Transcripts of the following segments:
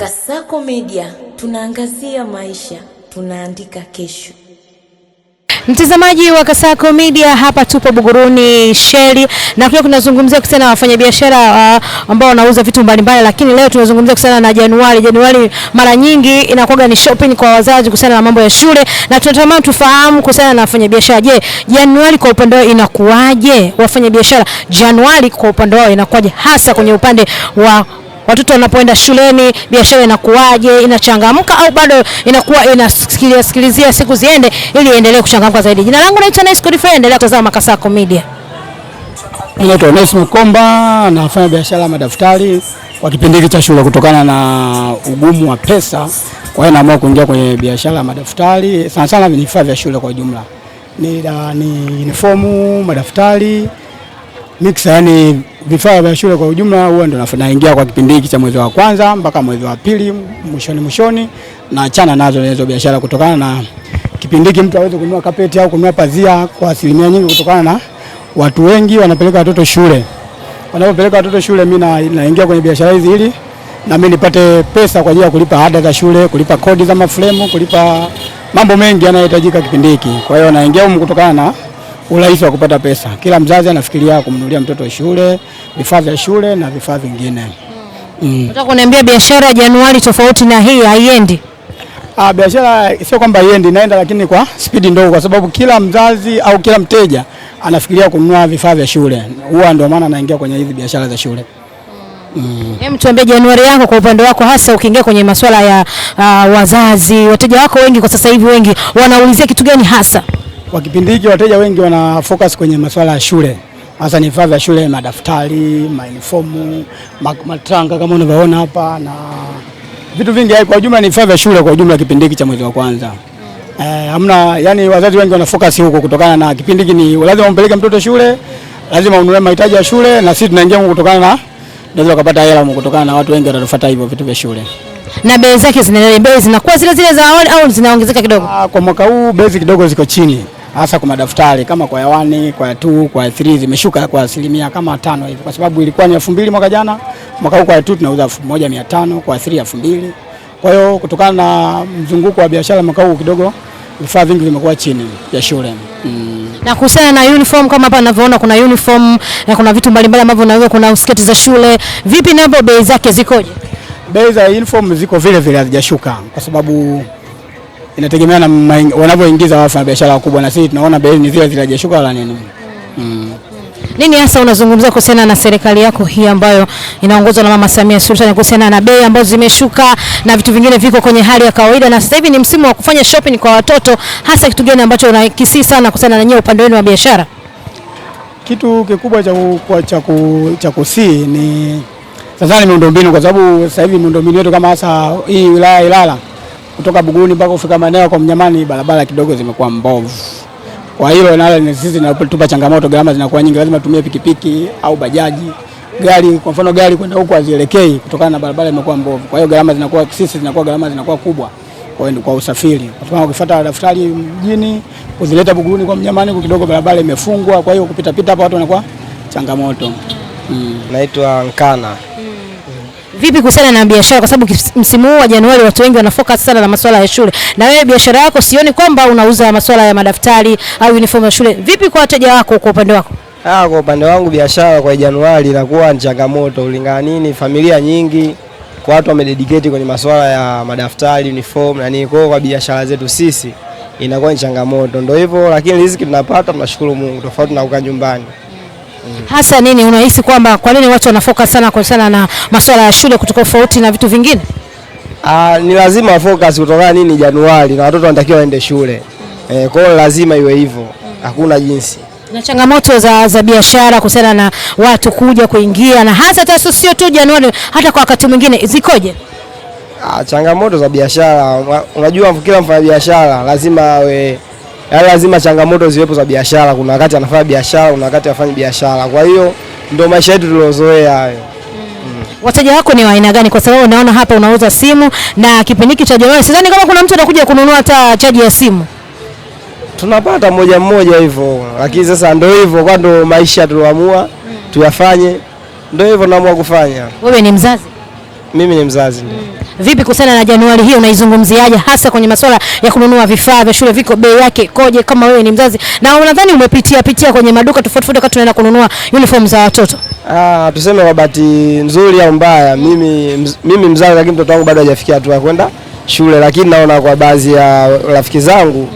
Kasako Media, tunaangazia maisha, tunaandika kesho. Mtazamaji wa Kasako Media, hapa tupo Buguruni Sheli na leo tunazungumzia kuhusiana na wafanyabiashara ambao wanauza vitu mbalimbali, lakini leo tunazungumzia kuhusiana na Januari. Januari mara nyingi inakuwa ni shopping kwa wazazi kuhusiana na mambo ya shule, na tunatamani tufahamu kuhusiana na wafanyabiashara. Je, Januari kwa upande wao inakuwaje? Wafanyabiashara Januari kwa upande wao inakuwaje, hasa kwenye upande wa watoto wanapoenda shuleni? Biashara inakuwaje? Inachangamka au bado inakuwa inasikilizia siku ziende ili iendelee kuchangamka zaidi? Jina langu naitwa Nice Godfrey, endelea kutazama Kasako Media. Naitwa Nice Mkomba, nafanya biashara madaftari kwa kipindi hiki cha shule kutokana na ugumu wa pesa. Kwa hiyo naamua kuingia kwenye biashara madaftari. Sana sana ni vifaa vya shule kwa jumla. Ni uniform, madaftari, mixer, yani vifaa vya shule kwa ujumla. Huwa ndo naingia kwa kipindi hiki cha mwezi wa kwanza mpaka mwezi wa pili mwishoni, na achana nazo hizo biashara kutokana na kipindi hiki mtu hawezi kununua kapeti au kununua pazia kwa asilimia nyingi kutokana na watu wengi wanapeleka watoto shule. Wanapopeleka watoto shule, mimi naingia kwenye biashara hizi ili na mimi nipate pesa kwa ajili ya kulipa ada za shule, kulipa kodi za mafremu, kulipa mambo mengi yanayohitajika kipindi hiki. Kwa hiyo naingia huko kutokana na urahisi wa kupata pesa. Kila mzazi anafikiria kumnunulia mtoto shule, vifaa vya shule na vifaa vingine. Nataka kuniambia biashara Januari tofauti na hii haiendi? Biashara sio kwamba haiendi, inaenda lakini kwa spidi ndogo, kwa sababu kila mzazi au kila mteja anafikiria kununua vifaa vya shule. Huwa ndio maana naingia kwenye hizi biashara za shule. Hebu tuambie Januari yako kwa upande wako, hasa ukiingia kwenye masuala ya wazazi. Wateja wako wengi kwa sasa hivi wengi wanaulizia kitu gani hasa? Kwa kipindi hiki wateja wengi wana focus kwenye masuala ya shule. Hasa ni vifaa vya shule, madaftari, uniform, matranga kama unavyoona hapa na vitu vingi. Kwa ujumla ni vifaa vya shule kwa ujumla kipindi hiki cha mwezi wa kwanza. Hamna, yani wazazi wengi wana focus huko kutokana na kipindi hiki ni lazima umpeleke mtoto shule, lazima ununue mahitaji ya shule, na sisi tunaingia huko kutokana na ndio kupata hela huko kutokana na watu wengi watafuata hivyo vitu vya shule. Na bei zake zinakuwa zile zile za awali au zinaongezeka kidogo? Kwa mwaka huu bei kidogo ziko chini, hasa kwa madaftari kama kwa ya 1, kwa ya 2, kwa ya 3 zimeshuka kwa asilimia kama 5 hivi, kwa sababu ilikuwa ni 2000 mwaka jana. Mwaka huu kwa ya 2 tunauza 1500, kwa ya 3 2000. Kwa hiyo kutokana na mzunguko wa biashara mwaka huu kidogo vifaa vingi vimekuwa chini ya shule. Na kuhusiana na uniform, kama hapa ninavyoona kuna uniform na kuna vitu mbalimbali ambavyo unaweza, kuna sketi za shule, vipi napo bei zake zikoje? Bei za uniform ziko vile vile, hazijashuka kwa sababu inategemea na wanavyoingiza wafanya biashara wakubwa, na sisi tunaona bei ni zile zile, hazijashuka wala nini. Nini hasa unazungumzia kuhusiana na serikali yako hii ambayo inaongozwa na Mama Samia Suluhu Hassan kuhusiana na bei ambazo zimeshuka na vitu vingine viko kwenye hali ya kawaida, na sasa hivi ni msimu wa kufanya shopping kwa watoto, hasa kitu gani ambacho unakisi sana kuhusiana na nyewe upande wenu wa biashara? Kitu kikubwa cha kusii ni sasa ni miundombinu, kwa sababu sasa hivi miundombinu yetu kama hasa hii wilaya Ilala kutoka Buguruni mpaka kufika maeneo kwa Mnyamani, barabara kidogo zimekuwa mbovu. Kwa hiyo na sisi tunatupa changamoto, gharama zinakuwa nyingi, lazima tumie pikipiki au bajaji. Gari kwa mfano, gari kwenda huko hazielekei kutokana na barabara imekuwa mbovu. Kwa hiyo gharama zinakuwa gharama zinakuwa kubwa kwa usafiri. Kwa sababu ukifuata daftari mjini kuzileta Buguruni kwa Mnyamani kidogo barabara imefungwa, kwa hiyo kupita hapa watu wanakuwa changamoto. Naitwa Nkana. Vipi kuhusiana na biashara, kwa sababu msimu huu wa Januari watu wengi wanafocus sana na masuala ya shule, na wewe biashara yako sioni kwamba unauza masuala ya madaftari au uniform ya shule. Vipi kwa wateja wako kwa upande wako? Kwa upande wangu biashara kwa Januari inakuwa ni changamoto kulingana nini, familia nyingi kwa watu wamededicate kwenye masuala ya madaftari, uniform na nini. Kwa biashara zetu sisi inakuwa ni changamoto. Ndio hivyo, lakini riziki tunapata, tunashukuru Mungu, tofauti na kukaa nyumbani. Hasa nini unahisi kwamba kwa nini watu wanafocus sana kuhusiana na masuala ya shule kutoka tofauti na vitu vingine? Ni lazima focus kutokana nini, Januari na watoto wanatakiwa waende shule. Kwa hiyo lazima iwe hivyo. Hakuna jinsi. Na changamoto za biashara kuhusiana na watu kuja kuingia, na hasa sio tu Januari, hata kwa wakati mwingine zikoje? Changamoto za biashara, unajua kila mfanya biashara lazima changamoto ziwepo za biashara. Kuna wakati anafanya biashara, kuna wakati afanye biashara. Kwa hiyo ndio maisha yetu tuliozoea hayo. Wateja wako ni wa aina gani? Kwa sababu unaona hapa unauza simu, na kipindi cha Januari sidhani kama kuna mtu anakuja kununua hata chaji ya simu. Tunapata mmoja hivyo, lakini sasa ndio hivyo, kwa ndio maisha tulioamua tuyafanye, ndio hivyo naamua kufanya. Wewe ni mzazi? Mimi ni mzazi. Vipi kuhusiana na Januari hii, unaizungumziaje hasa kwenye masuala ya kununua vifaa vya shule, viko bei yake koje kama wewe ni mzazi? Na unadhani umepitia kwenye maduka tofauti wakati tunaenda kununua uniform za watoto? Tuseme kwa bahati nzuri au mbaya, mimi mzazi, lakini mtoto wangu bado hajafikia hatua kwenda shule, lakini naona kwa baadhi ya rafiki zangu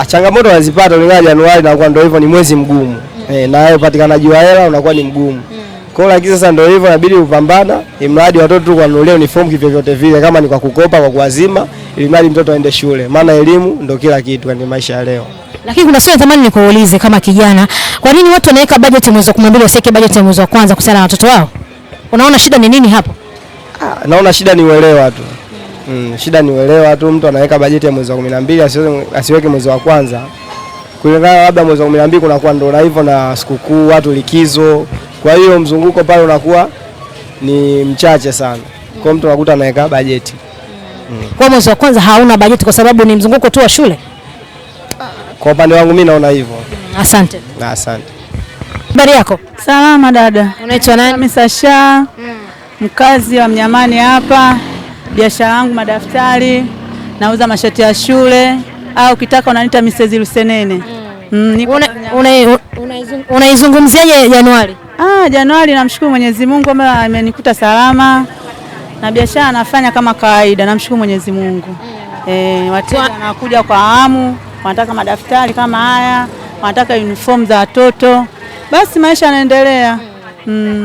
changamoto wanazipata kulingana Januari, na kwa ndio hivyo ni mwezi mgumu. Na upatikanaji wa hela unakuwa ni mgumu. Kwa hiyo lakini sasa ndio hivyo, inabidi upambana imradi watoto tu kununulia uniform vyovyote vile, kama ni kwa kukopa, kwa kuazima, ili mradi mtoto aende shule, maana elimu ndio kila kitu kwenye maisha ya leo. Lakini kuna swali natamani nikuulize kama kijana, kwa nini watu wanaweka budget mwezi wa 12 wasiweke budget ya mwezi wa kwanza kuhusiana na watoto wao? Unaona shida ni nini hapo? Naona shida ni uelewa tu. Shida ni uelewa tu, mtu anaweka bajeti ya mwezi wa 12 asiweke mwezi wa kwanza. Kulingana labda mwezi wa 12 kunakuwa ndo na hivyo na sikukuu, watu likizo. Kwa hiyo mzunguko pale unakuwa ni mchache sana. Kwa mtu anakuta anaweka bajeti. Kwa mwezi wa kwanza hauna bajeti kwa sababu ni mzunguko tu wa shule? Kwa upande wangu mimi naona hivyo. Asante. Asante. Habari yako? Salama dada. Unaitwa nani? Mimi Sasha. Mkazi wa Mnyamani hapa. Biashara yangu madaftari, nauza mashati ya shule, au ukitaka unaniita Mrs. Lusenene. Unaizungumziaje Januari? Januari namshukuru Mwenyezi Mungu kwamba amenikuta salama. Na biashara nafanya kama kawaida, namshukuru Mwenyezi Mungu. Wateja wanakuja kwa hamu, wanataka madaftari kama haya, wanataka uniform za watoto. Basi maisha yanaendelea.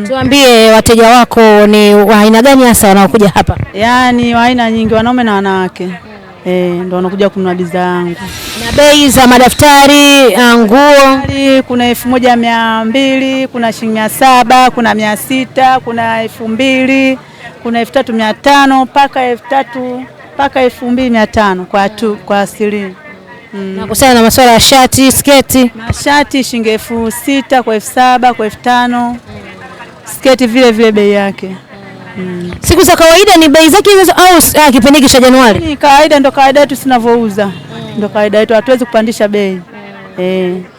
Tuambie wateja wako ni wa aina gani hasa wanaokuja hapa? Yaani wa aina nyingi, wanaume na wanawake. Ndio wanakuja kununua bidhaa yangu. Na bei za madaftari, nguo, kuna 1200, kuna shilingi 700, kuna 600, kuna 2000, kuna 3500 mpaka 3000 mpaka 2500 kwa asili. Na kuhusiana na masuala ya shati, sketi? Mashati shilingi 6000 kwa 7000 kwa 5000. Sketi vile bei yake. Siku za kawaida ni bei zake hizo au kipindi cha Januari? Ni kawaida, ndo kawaida yetu tunavyouza. Ndo kawaida yetu, hatuwezi kupandisha bei.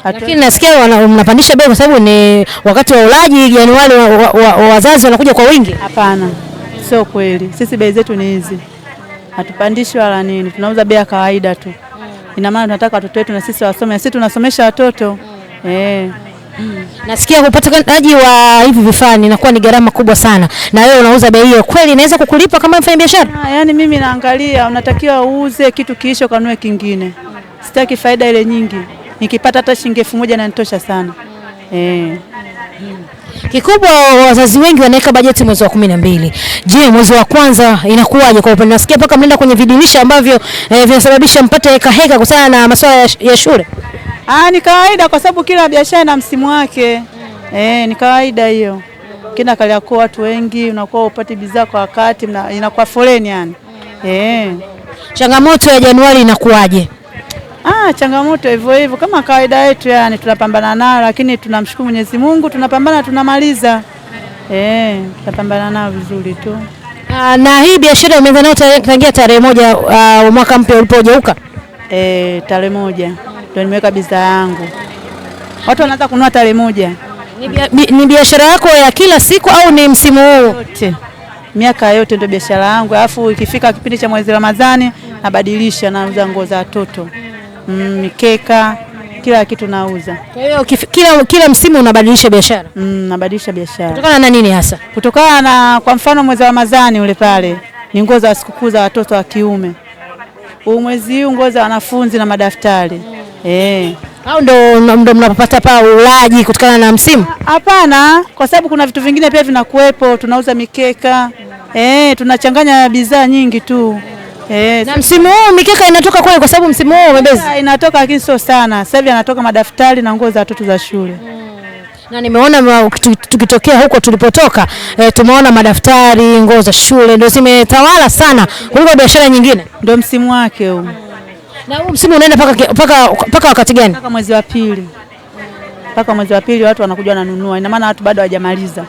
Lakini nasikia mnapandisha bei kwa sababu ni wakati wa ulaji Januari, wazazi wanakuja kwa wingi. Hapana. Sio kweli. Sisi bei zetu ni hizi. Hatupandishi wala nini. Tunauza bei ya kawaida tu. Ina maana tunataka watoto wetu na sisi wasome, na sisi tunasomesha watoto. Nasikia upatikanaji wa hivi vifaa inakuwa ni gharama kubwa sana. Na wewe unauza bei hiyo, kweli inaweza kukulipa kama mfanya biashara? Yaani mimi naangalia unatakiwa uuze kitu kiisho kanunue kingine. Sitaki faida ile nyingi. Nikipata hata shilingi 1000 inanitosha sana. Kikubwa wazazi wengi wanaweka bajeti mwezi wa 12. Je, mwezi wa kwanza inakuwaje kwa upande? Nasikia paka mnaenda kwenye vidirisha ambavyo vinasababisha mpate heka kuhusiana na masuala ya shule. Ni kawaida kwa sababu kila biashara ina msimu wake. Ni kawaida hiyo. Kina Kariakoo watu wengi, unakuwa upate bidhaa kwa wakati, inakuwa foleni yani. Changamoto ya Januari inakuwaje? Changamoto hivyo kama kawaida yetu yani, tunapambana nayo, lakini tunamshukuru Mwenyezi Mungu, tunapambana tunamaliza. Tunapambana nayo vizuri tu. Na hii biashara imeanza nayo tangia tarehe 1 mwaka mpya ulipogeuka? Tarehe 1 ndio nimeweka bidhaa yangu. Watu wanaanza kununua tarehe 1. Ni biashara yako ya kila siku au ni msimu huu? Yote. Miaka yote ndio biashara yangu. Alafu ikifika kipindi cha mwezi Ramadhani nabadilisha, nauza nguo za watoto. Mikeka, kila kitu nauza. Kwa hiyo kila msimu unabadilisha biashara? Nabadilisha biashara. Kutokana na nini hasa? Kutokana na kwa mfano mwezi wa Ramadhani ule pale ni nguo za sikukuu za watoto wa kiume. Mwezi huu nguo za wanafunzi na madaftari. Au ndo mnapata pa ulaji kutokana na msimu? Hapana, kwa sababu kuna vitu vingine pia vinakuepo, tunauza mikeka. Tunachanganya bidhaa nyingi tu. Na msimu huu mikeka inatoka kwa sababu msimu huu umebeza? Inatoka lakini sio sana. Sasa hivi anatoka madaftari na nguo za watoto za shule. Na nimeona tukitokea huko tulipotoka, tumeona madaftari, nguo za shule ndio zimetawala sana kuliko biashara nyingine. Ndio msimu wake huu. Na huu msimu unaenda paka wakati gani? Paka mwezi wa pili. Paka mwezi wa pili watu wanakuja wananunua. Ina maana watu bado hawajamaliza.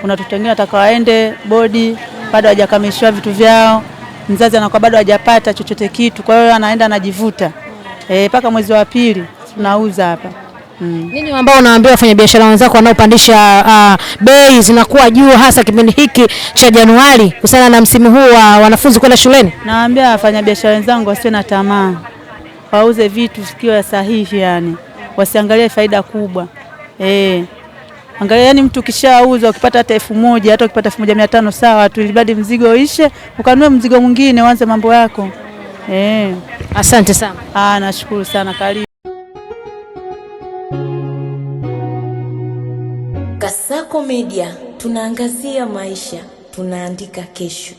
Kuna watu wengine watakaoende bodi bado hawajakamilisha vitu vyao. Mzazi anakuwa bado hajapata chochote kitu, kwa hiyo anaenda anajivuta. Paka mwezi wa pili tunauza hapa. Nini ambao unawaambia wafanyabiashara wenzako wanaopandisha bei zinakuwa juu hasa kipindi hiki cha Januari kuhusiana na msimu huu wa wanafunzi kwenda shuleni? Naambia wafanyabiashara wenzangu wasiwe na tamaa. Wauze vitu vikiwa sahihi yani. Wasiangalie faida kubwa. Angalia yani mtu kishauza ukipata hata 1000 hata ukipata 1500 sawa tu, ilibadi mzigo uishe, ukanunue mzigo mwingine uanze mambo yako. Asante sana. Nashukuru sana, karibu. Kasako Media, tunaangazia maisha, tunaandika kesho.